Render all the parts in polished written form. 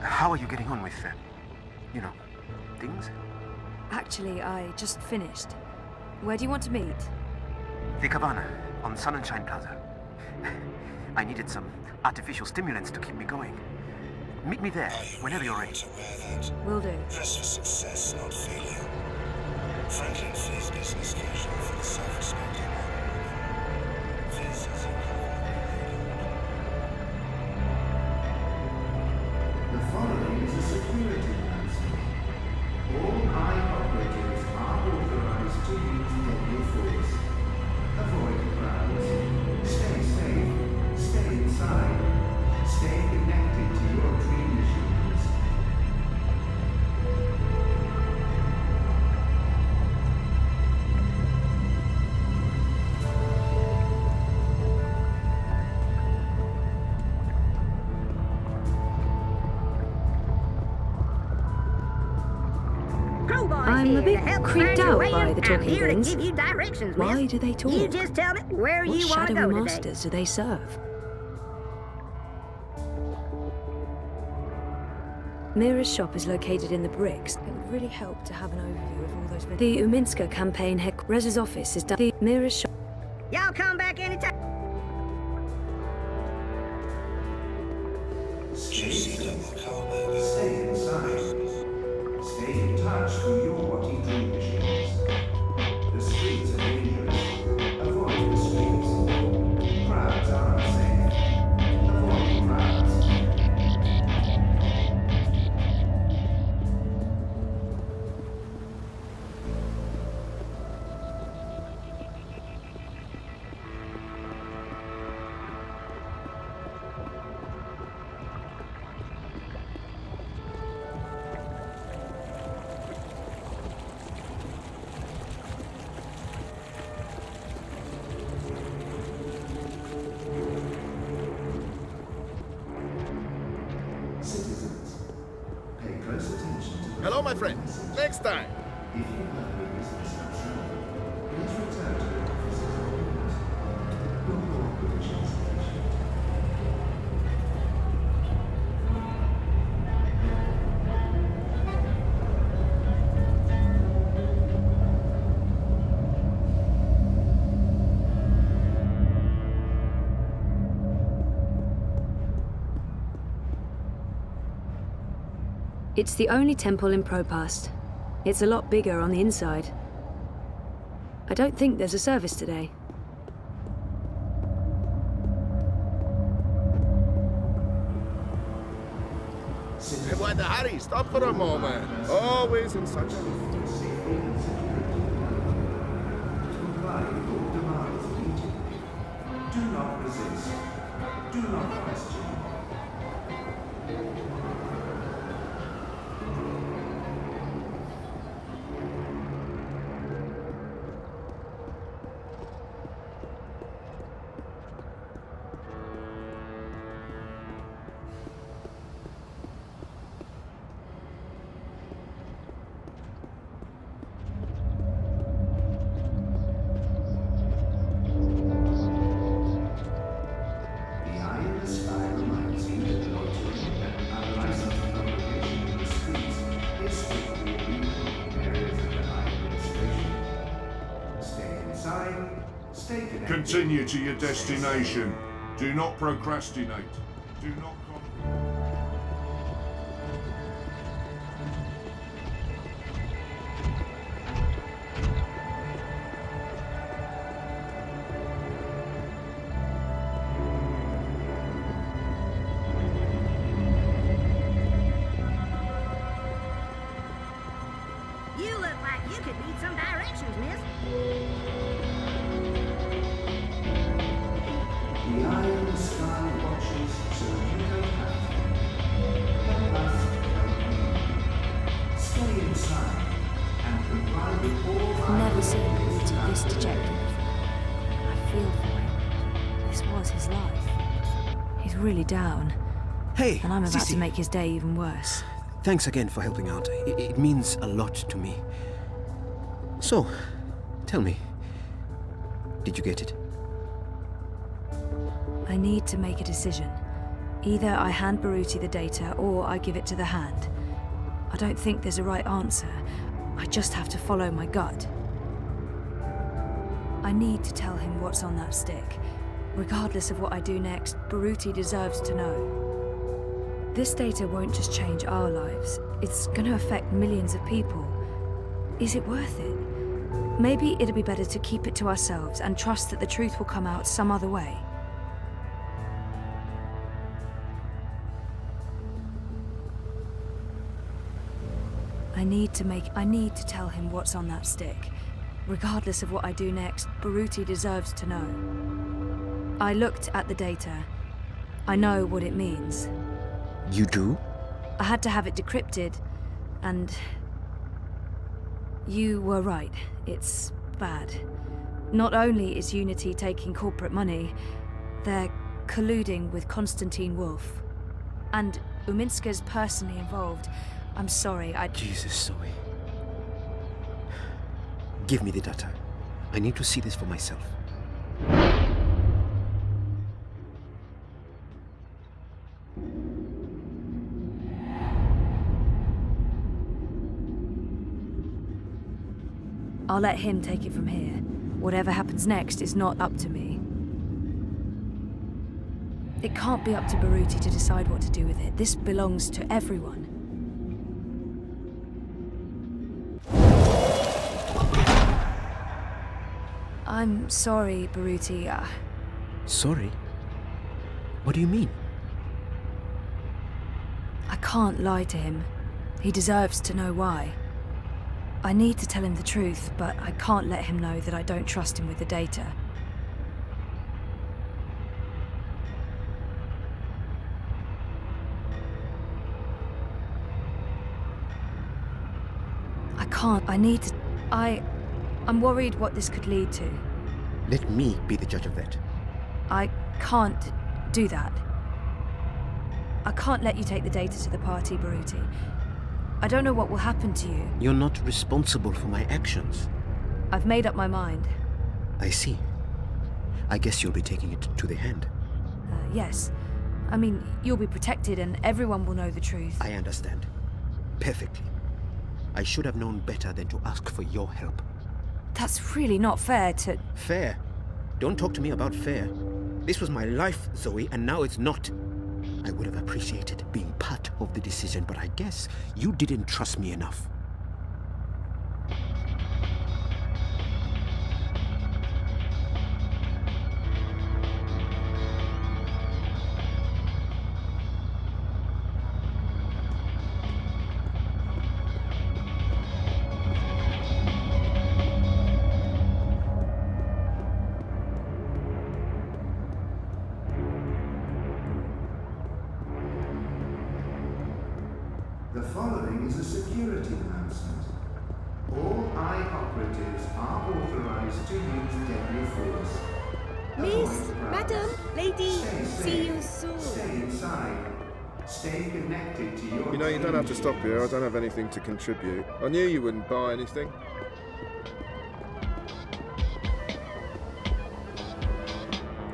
How are you getting on with, things? Actually, I just finished. Where do you want to meet? The Cabana, on Sun and Shine Plaza. I needed some artificial stimulants to keep me going. Meet me there, whenever you're ready. Will do. Dress for success, not failure. Franklin Flea's business casual for the self-respecting man. Flea's is The following is a security announcement. All operators are authorized to use deadly force. Avoid crowds. Stay safe. Stay inside. Stay connected to your dream machines. I'm a bit creeped out by the talking things. Give you directions, miss. Why do they talk? You just tell me where What you want to shadowy go masters do they serve? Mira's shop is located in the bricks. It would really help to have an overview of all those. The Uminska campaign Rez's office is done. The Mira's shop. today. Y'all come back anytime. Stay safe. Stay inside. Stay in touch with your walking dream machines. The streets are dangerous. Avoid the streets. Crowds are unsafe. Avoid crowds. Citizens, pay close attention to the... Hello, my friends. Next time. If you have a business outside, please return to the offices of your board provision station. It's the only temple in Propast. It's a lot bigger on the inside. I don't think there's a service today. Hey, boy, Harry, stop for a moment. Always in such a... Comply with all demands immediately. Do not resist. Do not question. Continue to your destination. Do not procrastinate. Do not... You look like you could need some directions, miss. The iron sky watches, so you don't have to. But must help you. Stay inside and comply with all I've never our seen rules Bertie this and dejected before. I feel for him. This was his life. He's really down. Hey, And I'm about Sissy. to make his day even worse. Thanks again for helping out. It means a lot to me. So, tell me, did you get it? I need to make a decision. Either I hand Baruti the data, or I give it to the hand. I don't think there's a right answer. I just have to follow my gut. I need to tell him what's on that stick. Regardless of what I do next, Baruti deserves to know. This data won't just change our lives. It's going to affect millions of people. Is it worth it? Maybe it'd be better to keep it to ourselves and trust that the truth will come out some other way. I need to tell him what's on that stick. Regardless of what I do next, Baruti deserves to know. I looked at the data. I know what it means. You do? I had to have it decrypted, and... You were right. It's bad. Not only is Unity taking corporate money, they're colluding with Konstantin Wolf. And Uminska's personally involved. I'm sorry, Jesus, Zoe. Give me the data. I need to see this for myself. I'll let him take it from here. Whatever happens next is not up to me. It can't be up to Baruti to decide what to do with it. This belongs to everyone. I'm sorry, Baruti. Sorry? What do you mean? I can't lie to him. He deserves to know why. I need to tell him the truth, but I can't let him know that I don't trust him with the data. I can't. I'm worried what this could lead to. Let me be the judge of that. I can't do that. I can't let you take the data to the party, Baruti. I don't know what will happen to you. You're not responsible for my actions. I've made up my mind. I see. I guess you'll be taking it to the hand. Yes. I mean, you'll be protected and everyone will know the truth. I understand. Perfectly. I should have known better than to ask for your help. That's really not fair to... Fair? Don't talk to me about fair. This was my life, Zoe, and now it's not. I would have appreciated being part of the decision, but I guess you didn't trust me enough. The following is a security announcement. All eye operatives are authorized to use deadly force. Miss, Avoid crowds. madam, lady, Stay see safe. you soon. Stay inside. Stay connected to your You know, you don't have to team. stop here. I don't have anything to contribute. I knew you wouldn't buy anything.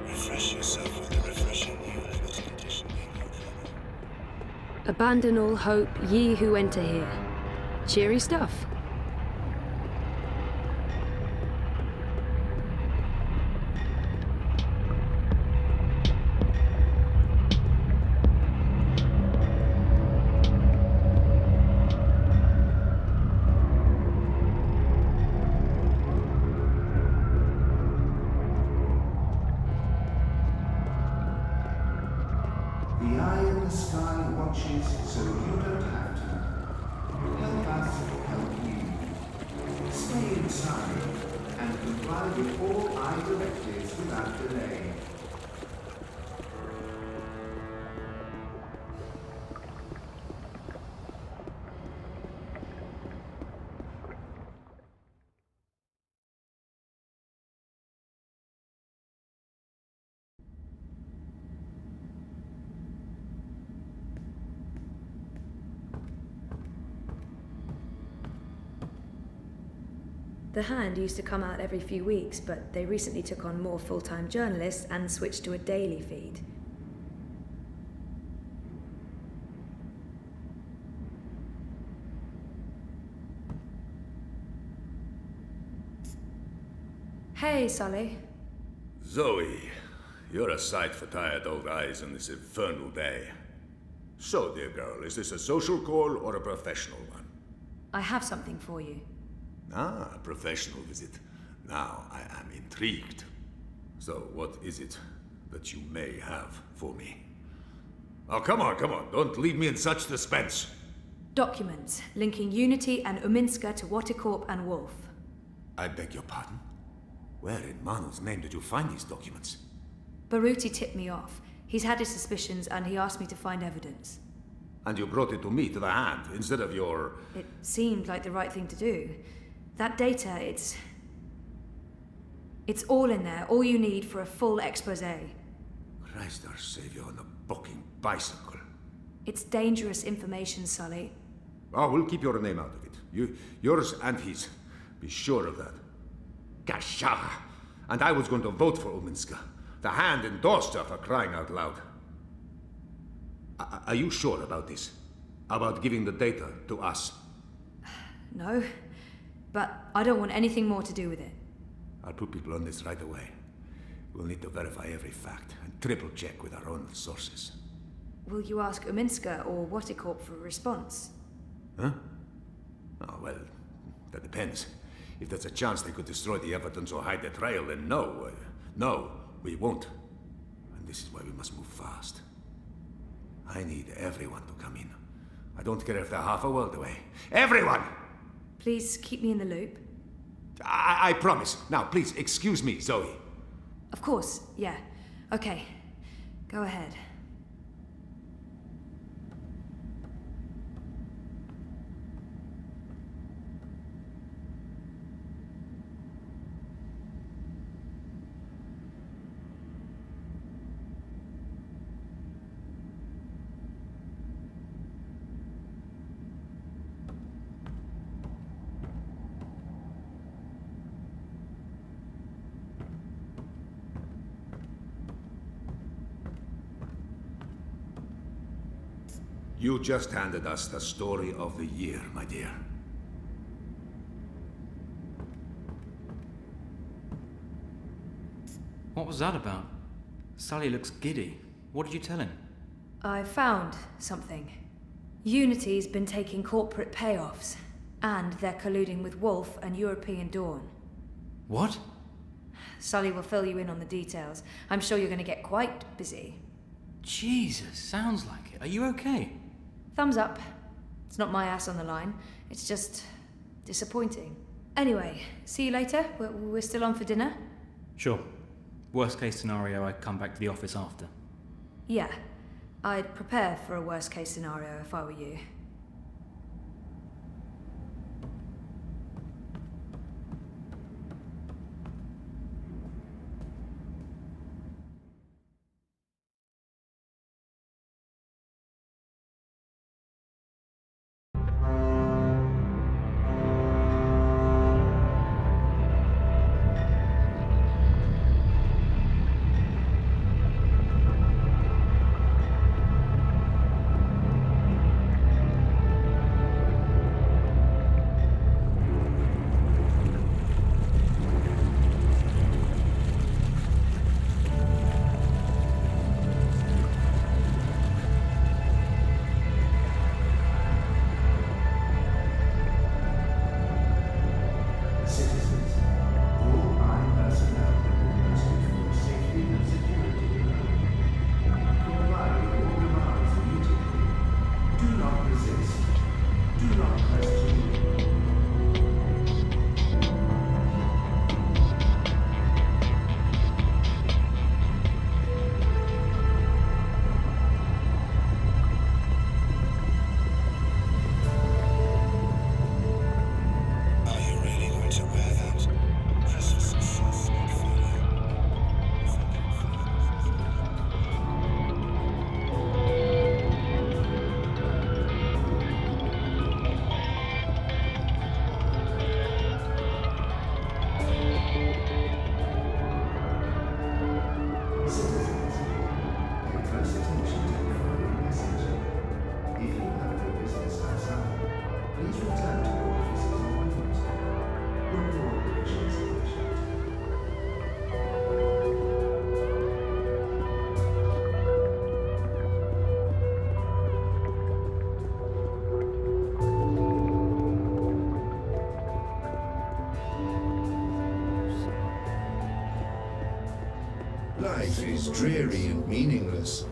Refresh yourself with the refreshing new limited edition. Abandon all hope, ye who enter here. Cheery stuff. The eye in the sky watches so you don't have to. Help us help you. Stay inside and comply with all eye directives without delay. The Hand used to come out every few weeks, but they recently took on more full-time journalists and switched to a daily feed. Hey, Sully. Zoe, you're a sight for tired old eyes on this infernal day. So, dear girl, is this a social call or a professional one? I have something for you. Ah, a professional visit. Now I am intrigued. So, what is it that you may have for me? Oh, come on. Don't leave me in such suspense. Documents linking Unity and Uminska to Watercorp and Wolf. I beg your pardon? Where in Manu's name did you find these documents? Baruti tipped me off. He's had his suspicions and he asked me to find evidence. And you brought it to me, to the Hand, instead of your... It seemed like the right thing to do. That data, it's all in there, all you need for a full expose. Christ our Savior on a bucking bicycle. It's dangerous information, Sully. Oh, we'll keep your name out of it. Yours and his. Be sure of that. Gasha! And I was going to vote for Uminska. The Hand endorsed her, for crying out loud. Are you sure about this? About giving the data to us? No, but I don't want anything more to do with it. I'll put people on this right away. We'll need to verify every fact and triple check with our own sources. Will you ask Uminska or Watercorp for a response? Huh? Oh, well, that depends. If there's a chance they could destroy the evidence or hide the trail, then no. No, we won't. And this is why we must move fast. I need everyone to come in. I don't care if they're half a world away. Everyone! Please keep me in the loop. I promise. Now, please, excuse me, Zoe. Of course, yeah. Okay, go ahead. You just handed us the story of the year, my dear. What was that about? Sully looks giddy. What did you tell him? I found something. Unity's been taking corporate payoffs, and they're colluding with Wolf and European Dawn. What? Sully will fill you in on the details. I'm sure you're going to get quite busy. Jesus, sounds like it. Are you okay? Thumbs up. It's not my ass on the line. It's just disappointing. Anyway, see you later. We're still on for dinner? Sure. Worst case scenario, I come back to the office after. Yeah. I'd prepare for a worst case scenario if I were you. Life is dreary and meaningless.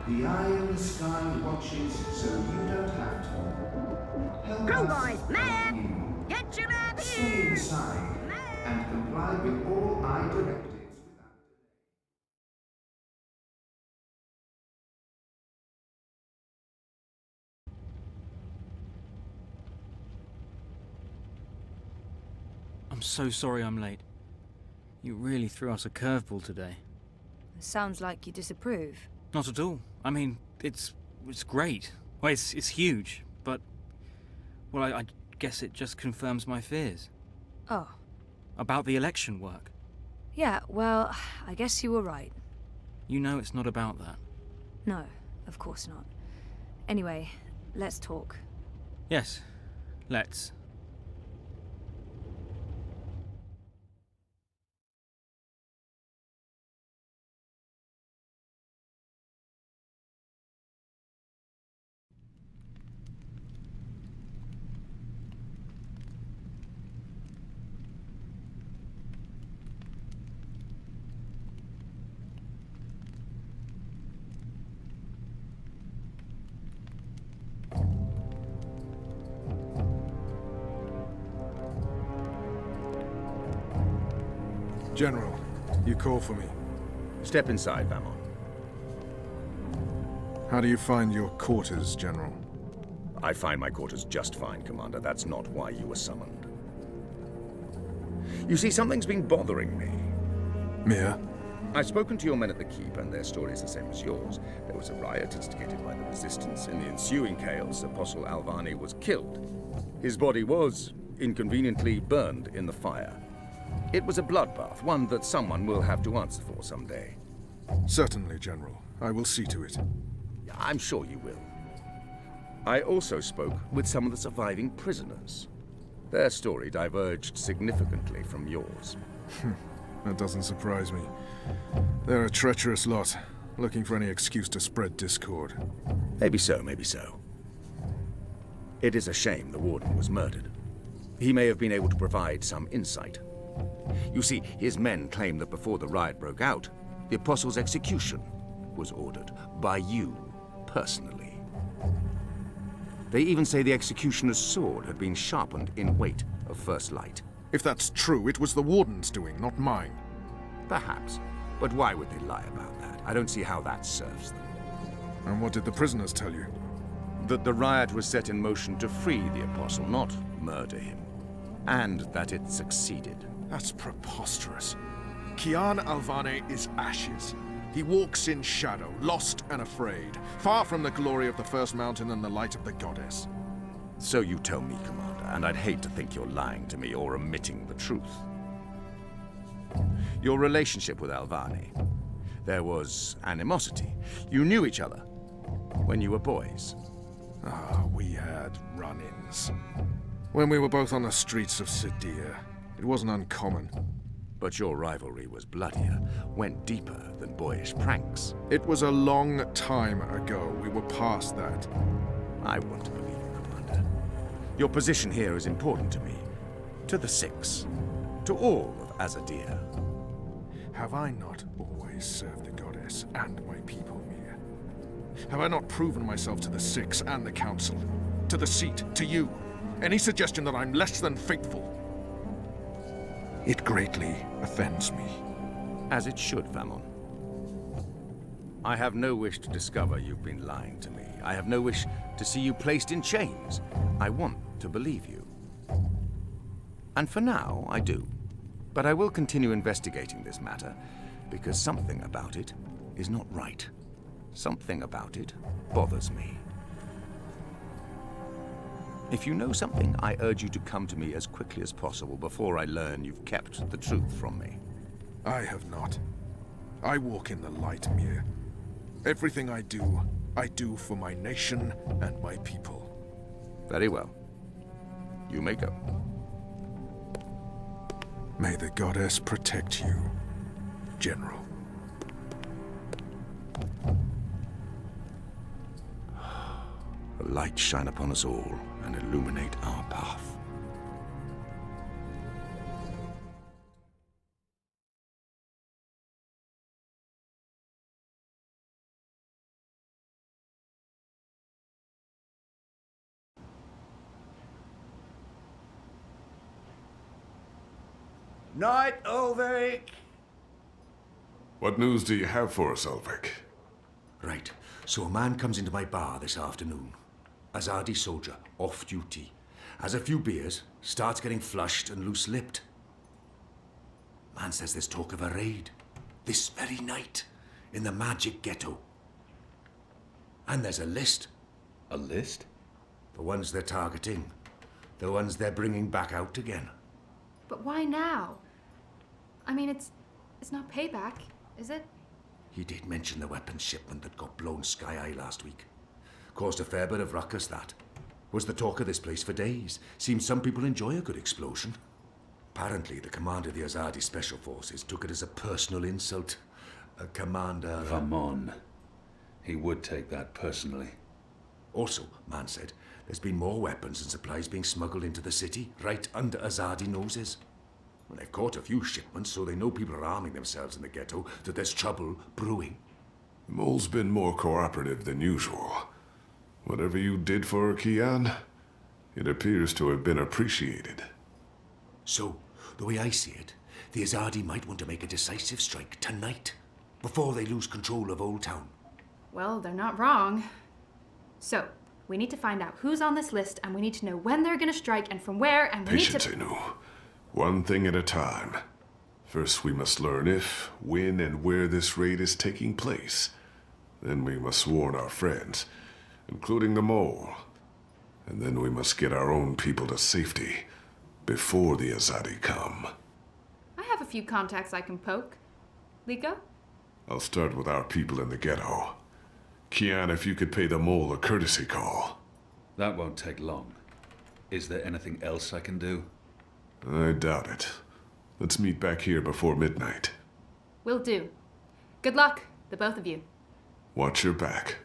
The eye in the sky watches, so you don't have to. Help Crew us boys, man! help you. Get your up Stay here! inside and comply with all eye directives. I'm so sorry I'm late. You really threw us a curveball today. Sounds like you disapprove. Not at all. I mean, it's great. Well, it's huge, but... Well, I guess it just confirms my fears. Oh. About the election work. Yeah, well, I guess you were right. You know it's not about that. No, of course not. Anyway, let's talk. Yes, let's. General, you call for me. Step inside, Vamon. How do you find your quarters, General? I find my quarters just fine, Commander. That's not why you were summoned. You see, something's been bothering me. Mia? I've spoken to your men at the Keep, and their story's the same as yours. There was a riot instigated by the Resistance. In the ensuing chaos, Apostle Alvani was killed. His body was, inconveniently, burned in the fire. It was a bloodbath, one that someone will have to answer for someday. Certainly, General. I will see to it. I'm sure you will. I also spoke with some of the surviving prisoners. Their story diverged significantly from yours. That doesn't surprise me. They're a treacherous lot, looking for any excuse to spread discord. Maybe so, maybe so. It is a shame the Warden was murdered. He may have been able to provide some insight. You see, his men claim that before the riot broke out, the Apostle's execution was ordered by you, personally. They even say the executioner's sword had been sharpened in weight of first light. If that's true, it was the Warden's doing, not mine. Perhaps. But why would they lie about that? I don't see how that serves them. And what did the prisoners tell you? That the riot was set in motion to free the Apostle, not murder him. And that it succeeded. That's preposterous. Kian Alvane is ashes. He walks in shadow, lost and afraid, far from the glory of the First Mountain and the light of the Goddess. So you tell me, Commander, and I'd hate to think you're lying to me or omitting the truth. Your relationship with Alvane. There was animosity. You knew each other when you were boys. We had run-ins. When we were both on the streets of Sidir, it wasn't uncommon. But your rivalry was bloodier, went deeper than boyish pranks. It was a long time ago. We were past that. I want to believe you, Commander. Your position here is important to me. To the Six. To all of Azadir. Have I not always served the Goddess and my people, Mia? Have I not proven myself to the Six and the Council? To the Seat? To you? Any suggestion that I'm less than faithful? It greatly offends me. As it should, Vamon. I have no wish to discover you've been lying to me. I have no wish to see you placed in chains. I want to believe you. And for now, I do. But I will continue investigating this matter, because something about it is not right. Something about it bothers me. If you know something, I urge you to come to me as quickly as possible before I learn you've kept the truth from me. I have not. I walk in the light, Mir. Everything I do for my nation and my people. Very well. You may go. May the Goddess protect you, General. A light shine upon us all and illuminate our path. Night, Ulrich! What news do you have for us, Ulrich? Right, so a man comes into my bar this afternoon. Azadi soldier, off duty. Has a few beers, starts getting flushed and loose-lipped. Man says there's talk of a raid. This very night, in the magic ghetto. And there's a list. A list? The ones they're targeting. The ones they're bringing back out again. But why now? I mean, it's not payback, is it? He did mention the weapons shipment that got blown sky-high last week. Caused a fair bit of ruckus, that. Was the talk of this place for days. Seems some people enjoy a good explosion. Apparently, the commander of the Azadi Special Forces took it as a personal insult. A commander... Come on. He would take that personally. Also, man said, there's been more weapons and supplies being smuggled into the city, right under Azadi noses. Well, they've caught a few shipments, so they know people are arming themselves in the ghetto, that there's trouble brewing. The mole's been more cooperative than usual. Whatever you did for her, Kian, it appears to have been appreciated. So, the way I see it, the Azadi might want to make a decisive strike tonight, before they lose control of Old Town. Well, they're not wrong. So, we need to find out who's on this list, and we need to know when they're gonna strike and from where, and we Patience, need to... Inu. One thing at a time. First, we must learn if, when, and where this raid is taking place. Then we must warn our friends, including the mole. And then we must get our own people to safety before the Azadi come. I have a few contacts I can poke. Liko? I'll start with our people in the ghetto. Kian, if you could pay the mole a courtesy call. That won't take long. Is there anything else I can do? I doubt it. Let's meet back here before midnight. Will do. Good luck, the both of you. Watch your back.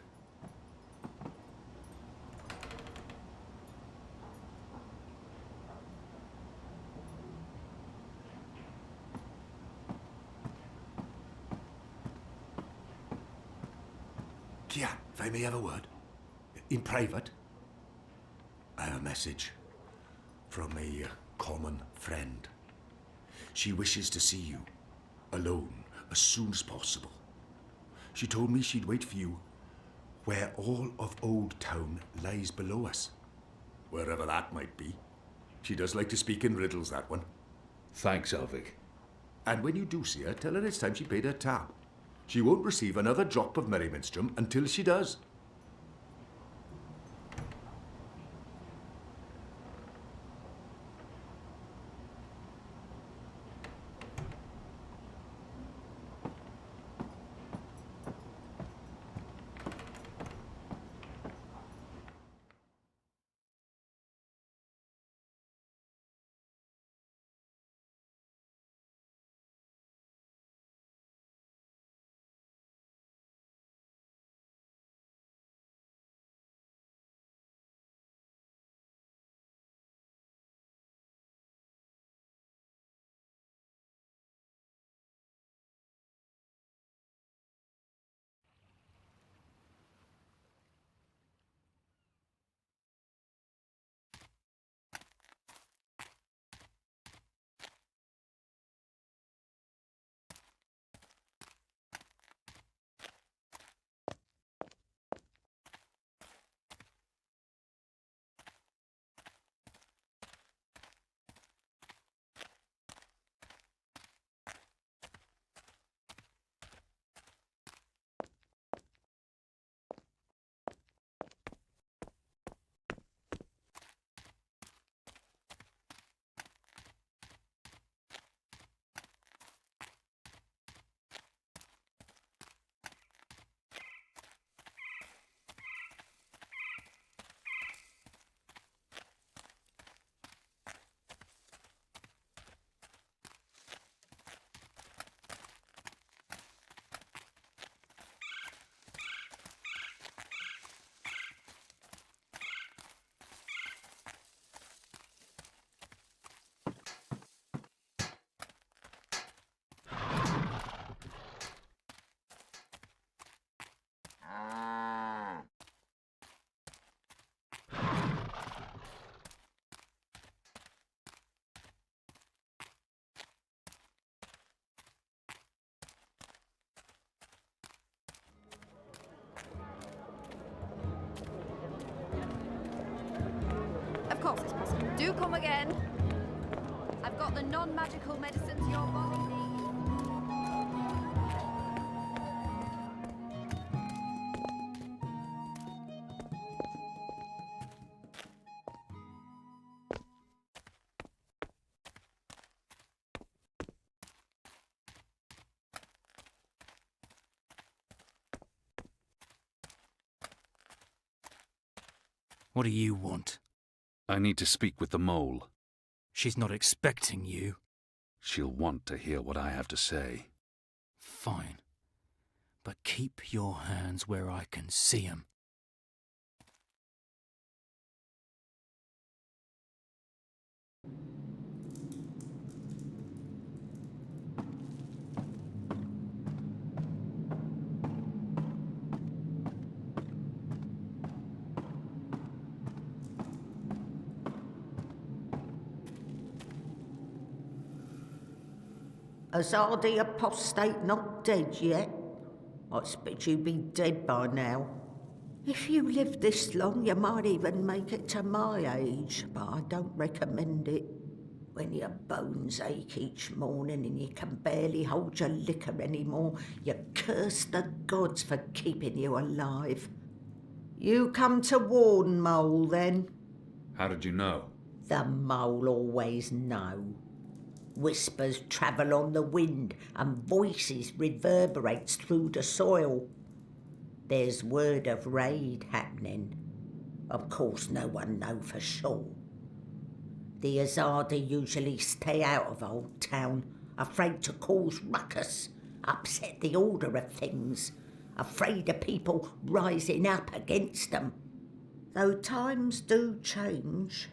Kian, if I may have a word. In private. I have a message from a common friend. She wishes to see you, alone, as soon as possible. She told me she'd wait for you where all of Old Town lies below us. Wherever that might be. She does like to speak in riddles, that one. Thanks, Ulrich. And when you do see her, tell her it's time she paid her tab. She won't receive another drop of Merryminstrom until she does. course it's possible. Do come again. I've got the non-magical medicines your body needs. What do you want? I need to speak with the mole. She's not expecting you. She'll want to hear what I have to say. Fine. But keep your hands where I can see 'em. Azadi apostate not dead yet? I expect you'd be dead by now. If you live this long, you might even make it to my age, but I don't recommend it. When your bones ache each morning and you can barely hold your liquor anymore, you curse the gods for keeping you alive. You come to warn Mole, then? How did you know? The Mole always know. Whispers travel on the wind and voices reverberates through the soil. There's word of raid happening. Of course no one know for sure. The Azadi usually stay out of Old Town, afraid to cause ruckus, upset the order of things, afraid of people rising up against them. Though times do change.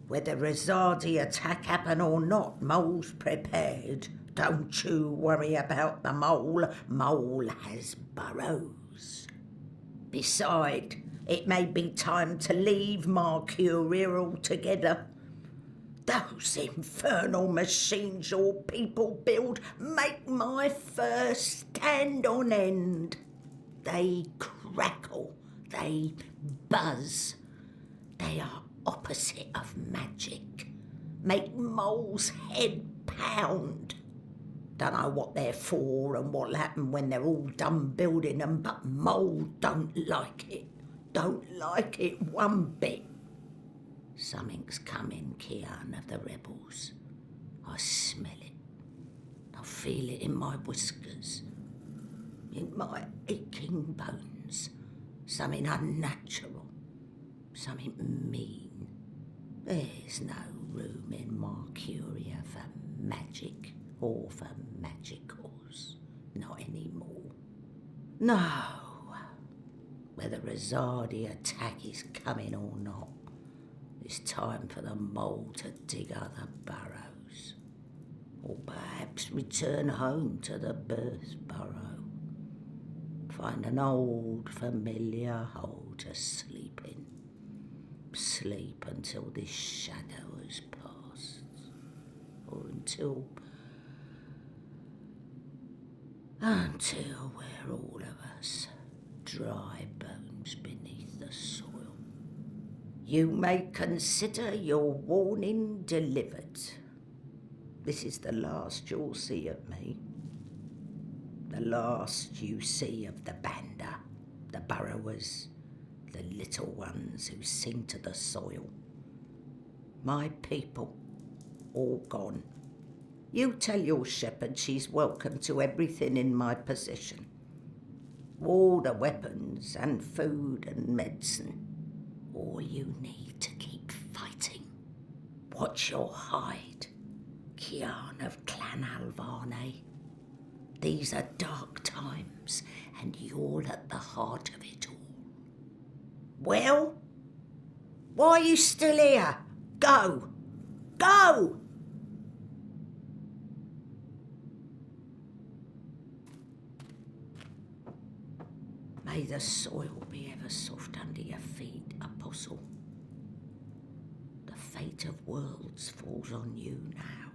Whether Azadi attack happen or not, Mole's prepared. Don't you worry about the Mole. Mole has burrows. Beside, it may be time to leave Mercuria altogether. Those infernal machines your people build make my fur stand on end. They crackle, they buzz. They are opposite of magic. Make Mole's head pound. Don't know what they're for and what'll happen when they're all done building them, but Mole don't like it. Don't like it one bit. Something's coming, Kian of the rebels. I smell it. I feel it in my whiskers, in my aching bones. Something unnatural, something mean. There's no room in Mercuria for magic or for magicals. Not anymore. No. Whether Azadi attack is coming or not, it's time for the Mole to dig other burrows. Or perhaps return home to the birth burrow. Find an old familiar hole to sleep in. Sleep until this shadow has passed. Or until we're all of us dry bones beneath the soil. You may consider your warning delivered. This is the last you'll see of me. The last you see of the Banda, the burrowers, the little ones who sing to the soil. My people, all gone. You tell your shepherd she's welcome to everything in my possession. All the weapons and food and medicine. All you need to keep fighting. Watch your hide, Kian of Clan Alvane. These are dark times, and you're at the heart of it all. Well? Why are you still here? Go! Go! May the soil be ever soft under your feet, Apostle. The fate of worlds falls on you now.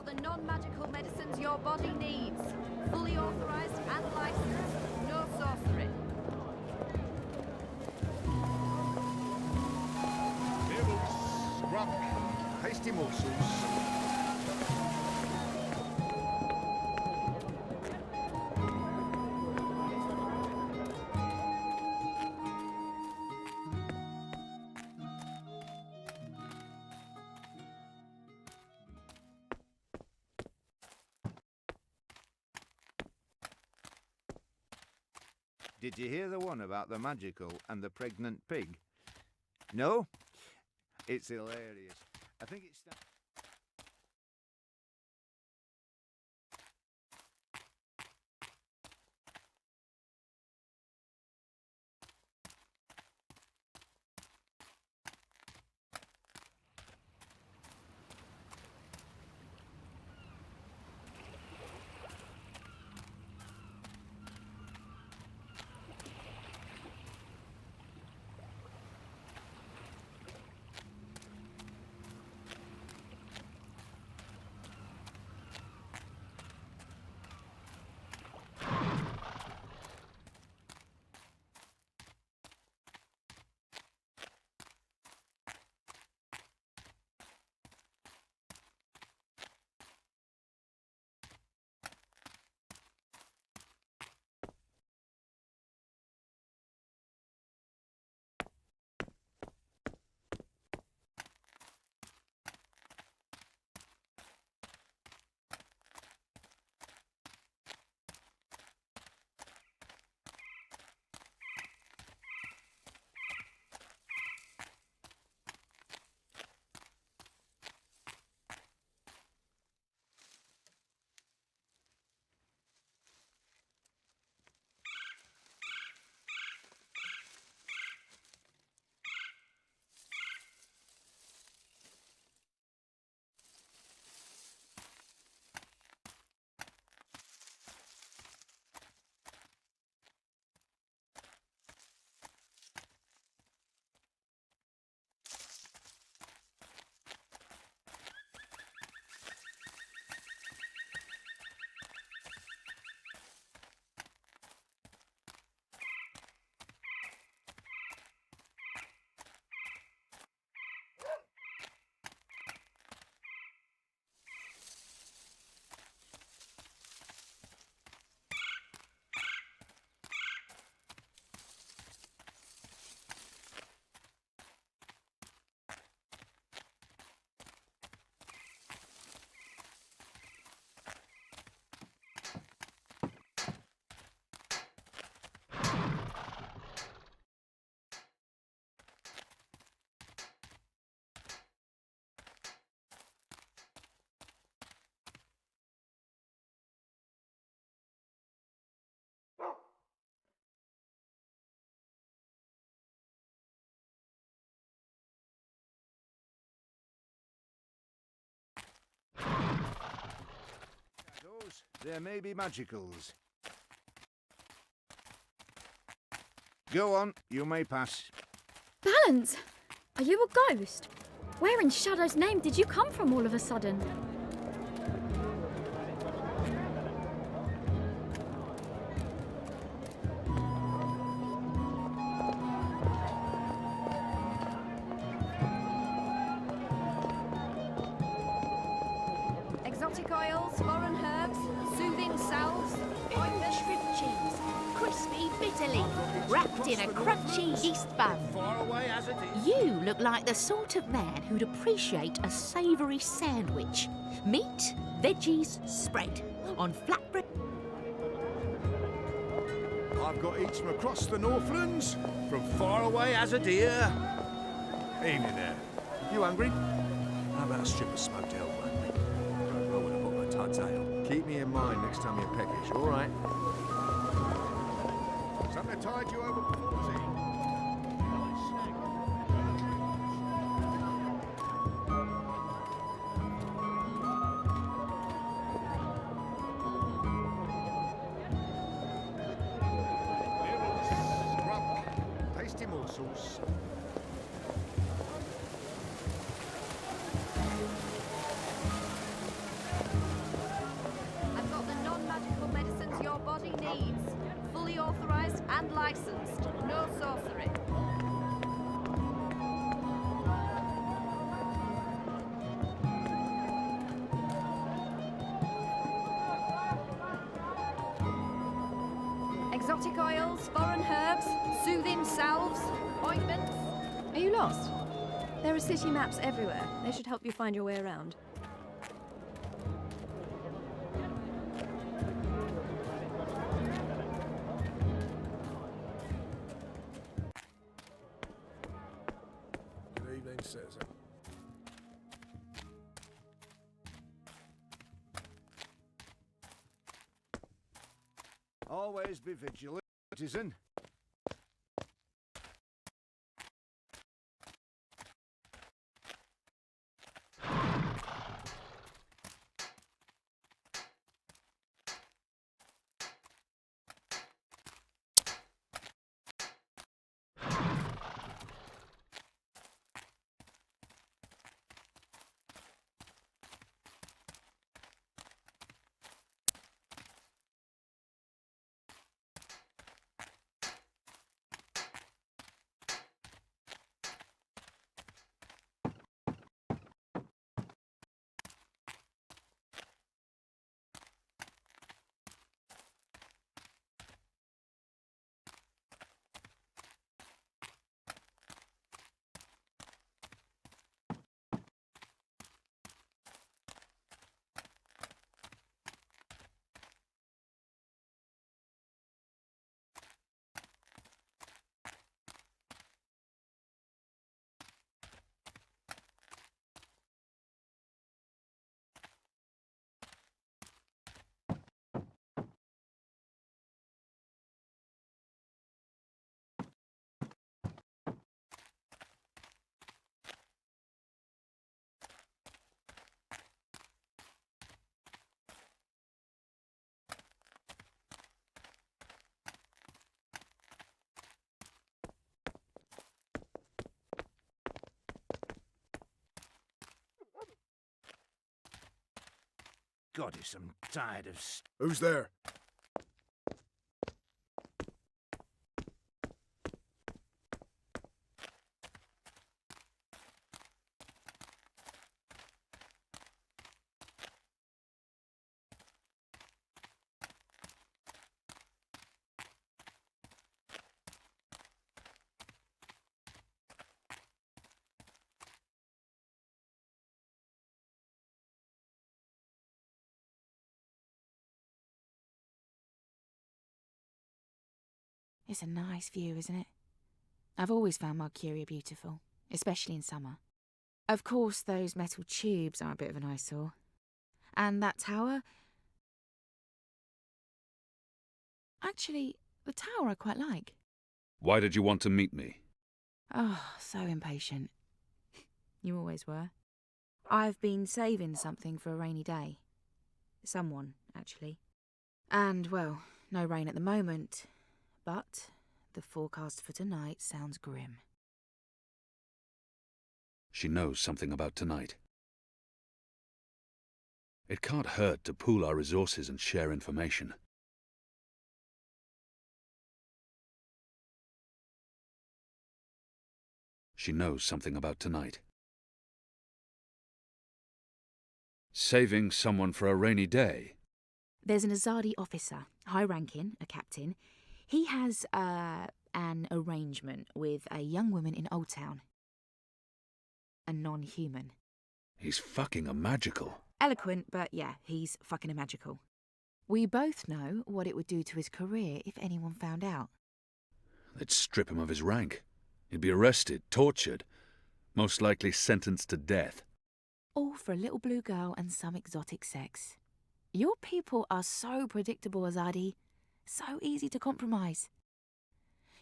the non-magical medicines your body needs. Fully authorized and licensed. No sorcery. Nibbles, grub, tasty morsels. Did you hear the one about the magical and the pregnant pig? No? It's hilarious. I think it's... There may be magicals. Go on, you may pass. Balance! Are you a ghost? Where in Shadow's name did you come from all of a sudden? Exotic oils, foreign herbs, soothing salves, ointment, Shrimp cheese, crispy bitter leaf, wrapped in a crunchy yeast bun. Far away as it is. You look like the sort of man who'd appreciate a savoury sandwich. Meat, veggies, spread on flatbread. I've got eats from across the Northlands, from far away as a deer. Evening there. You hungry? How about a strip of smoked elk, mate? Don't roll with a bottle of Tud's ale. Keep me in mind next time you're peckish, all right? Something to tide you over before tea. Tasty morsels. Unlicensed. No sorcery. Exotic oils, foreign herbs, soothing salves, ointments. Are you lost? There are city maps everywhere. They should help you find your way around. Good evening, citizen. Always be vigilant, citizen. Goddess, I'm tired of... Who's there? It's a nice view, isn't it? I've always found Mercuria beautiful, especially in summer. Of course, those metal tubes are a bit of an eyesore. And that tower... Actually, the tower I quite like. Why did you want to meet me? Oh, so impatient. You always were. I've been saving something for a rainy day. Someone, actually. And, well, no rain at the moment, but the forecast for tonight sounds grim. She knows something about tonight. It can't hurt to pool our resources and share information. She knows something about tonight. Saving someone for a rainy day? There's an Azadi officer, high-ranking, a captain. He has, an arrangement with a young woman in Old Town. A non-human. He's fucking a magical. Eloquent, but yeah, he's fucking a magical. We both know what it would do to his career if anyone found out. They'd strip him of his rank. He'd be arrested, tortured, most likely sentenced to death. All for a little blue girl and some exotic sex. Your people are so predictable, Azadi. So easy to compromise.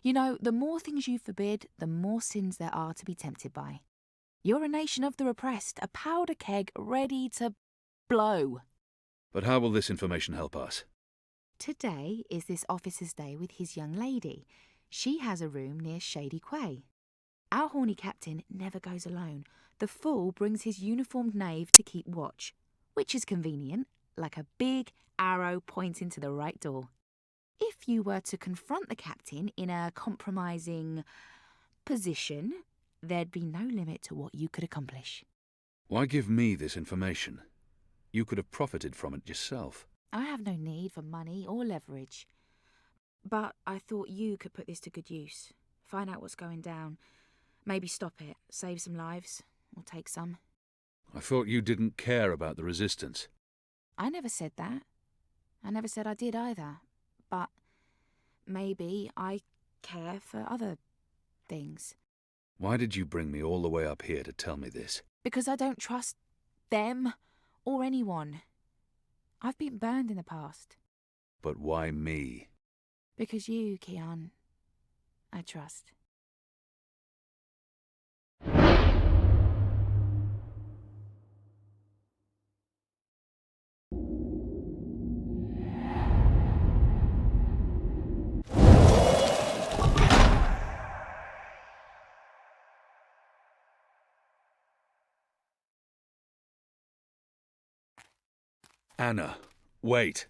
You know, the more things you forbid, the more sins there are to be tempted by. You're a nation of the repressed, a powder keg ready to blow. But how will this information help us? Today is this officer's day with his young lady. She has a room near Shady Quay. Our horny captain never goes alone. The fool brings his uniformed knave to keep watch, which is convenient, like a big arrow pointing to the right door. if you were to confront the captain in a compromising position, there'd be no limit to what you could accomplish. Why give me this information? You could have profited from it yourself. I have no need for money or leverage. But I thought you could put this to good use. Find out what's going down. Maybe stop it, save some lives, or take some. I thought you didn't care about the resistance. I never said that. I never said I did either. But maybe I care for other things. Why did you bring me all the way up here to tell me this? Because I don't trust them or anyone. I've been burned in the past. But why me? Because you, Keon, I trust. Anna, wait.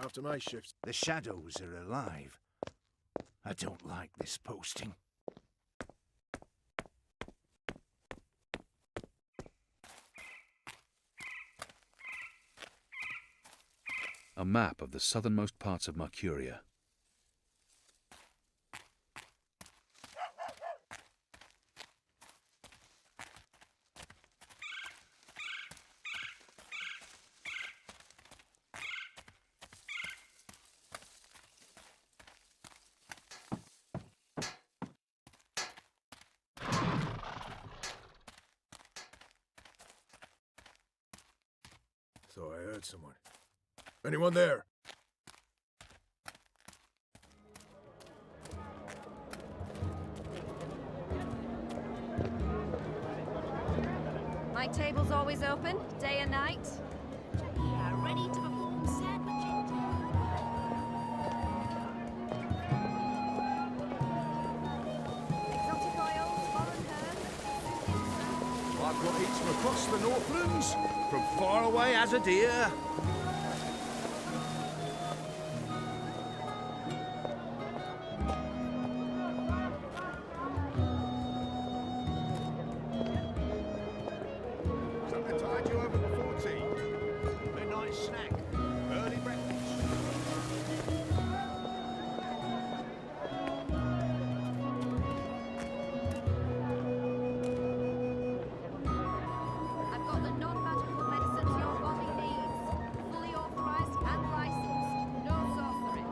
After my shift. The shadows are alive. I don't like this posting. A map of the southernmost parts of Mercuria. Thought I heard someone. Anyone there? My table's always open, day and night. Yeah, ready to perform sandwiching. Exotic oils, foreign herbs. I've got eats from across the Northlands, from far away as a deer. Something to tide you over before tea. Midnight snack, early breakfast. I've got the non-magical medicines your body needs. Fully authorized and licensed. No sorcery.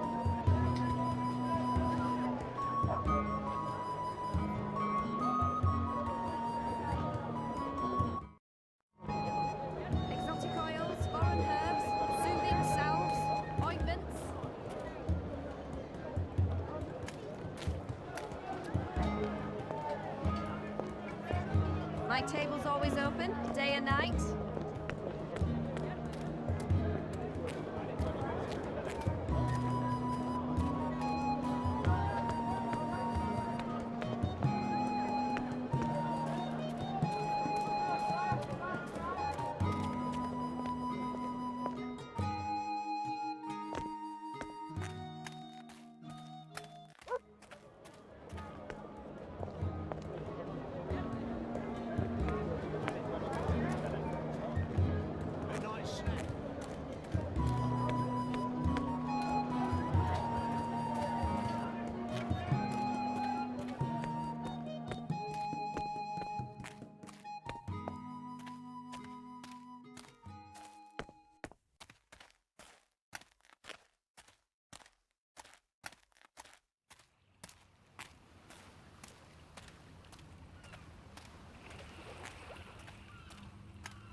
Exotic oils, foreign herbs, soothing salves, ointments. My table's always open, day and night.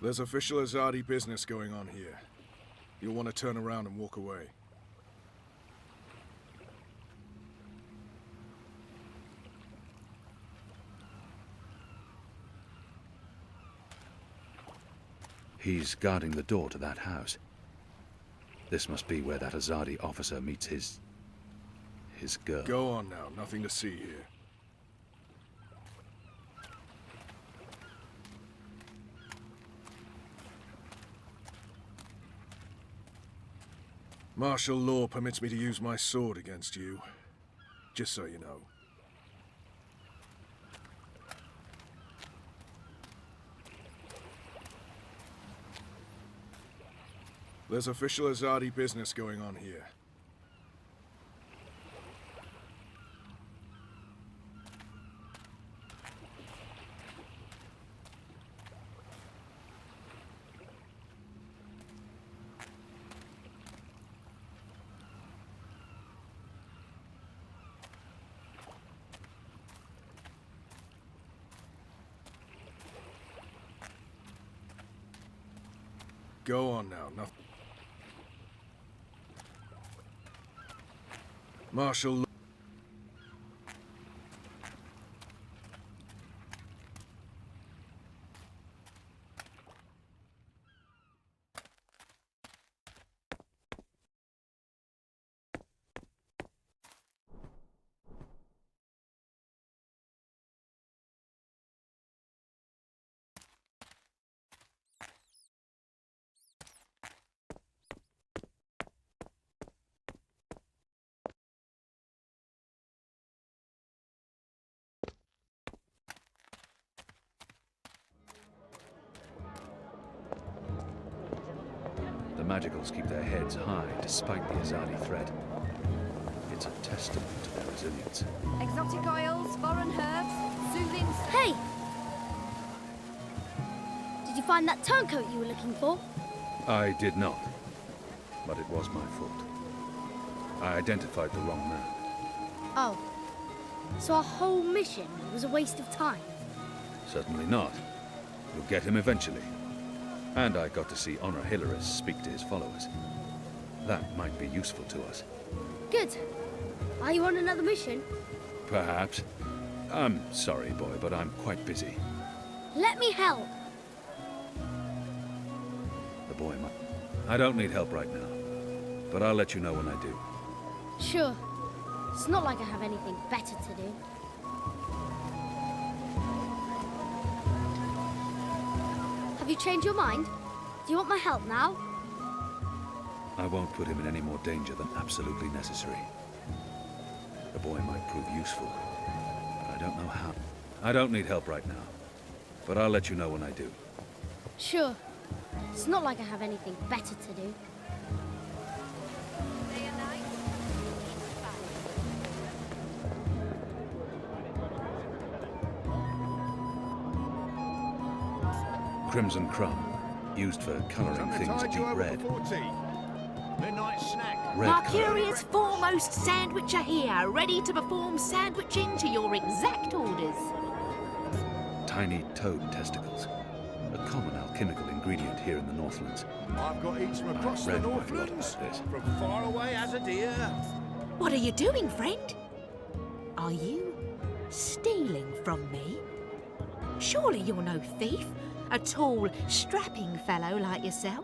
There's official Azadi business going on here. You'll want to turn around and walk away. He's guarding the door to that house. This must be where that Azadi officer meets his girl. Go on now, nothing to see here. Martial law permits me to use my sword against you, just so you know. There's official Azadi business going on here. Go on now, nothing. Martial. The Magicals keep their heads high despite the Azadi threat. It's a testament to their resilience. Exotic oils, foreign herbs, soothing... Hey! Did you find that turncoat you were looking for? I did not, but it was my fault. I identified the wrong man. Oh. So our whole mission was a waste of time? Certainly not. We'll get him eventually. And I got to see Honor Hilaris speak to his followers. That might be useful to us. Good. Are you on another mission? Perhaps. I'm sorry, boy, but I'm quite busy. Let me help. The boy might... I don't need help right now, but I'll let you know when I do. Sure. It's not like I have anything better to do. Have you changed your mind? Do you want my help now? I won't put him in any more danger than absolutely necessary. The boy might prove useful, but I don't know how. I don't need help right now, but I'll let you know when I do. Sure. It's not like I have anything better to do. Crimson crumb, used for colouring things deep red. Midnight snack. Red Mercurius foremost sandwicher here, ready to perform sandwiching to your exact orders. Tiny toad testicles, a common alchemical ingredient here in the Northlands. I've got eats from across the read quite a lot Northlands, about this. from far away as a deer. What are you doing, friend? Are you stealing from me? Surely you're no thief, a tall, strapping fellow like yourself.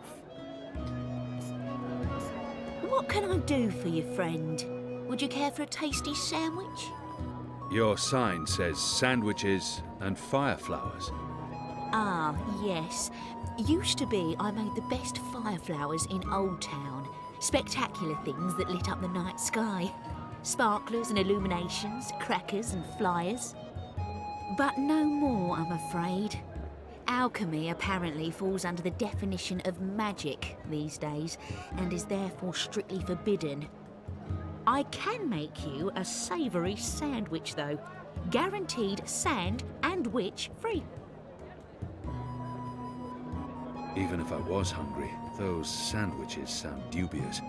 What can I do for you, friend? Would you care for a tasty sandwich? Your sign says sandwiches and fireflowers. Ah, yes. Used to be I made the best fireflowers in Old Town. Spectacular things that lit up the night sky. Sparklers and illuminations, crackers and flyers. But no more, I'm afraid. Alchemy apparently falls under the definition of magic these days, and is therefore strictly forbidden. I can make you a savoury sandwich, though. Guaranteed sand and witch free. Even if I was hungry, those sandwiches sound dubious.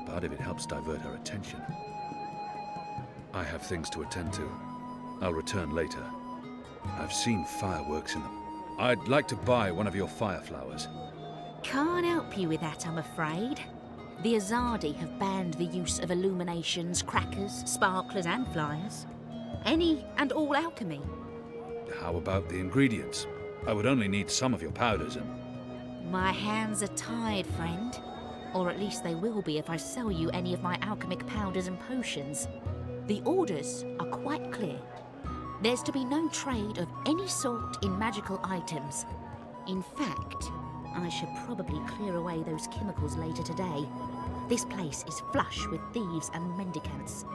But if it helps divert her attention... I have things to attend to. I'll return later. I've seen fireworks in the... I'd like to buy one of your fire flowers. Can't help you with that, I'm afraid. The Azadi have banned the use of illuminations, crackers, sparklers and flyers. Any and all alchemy. How about the ingredients? I would only need some of your powders and... My hands are tied, friend. Or at least they will be if I sell you any of my alchemic powders and potions. The orders are quite clear. There's to be no trade of any sort in magical items. In fact, I should probably clear away those chemicals later today. This place is flush with thieves and mendicants.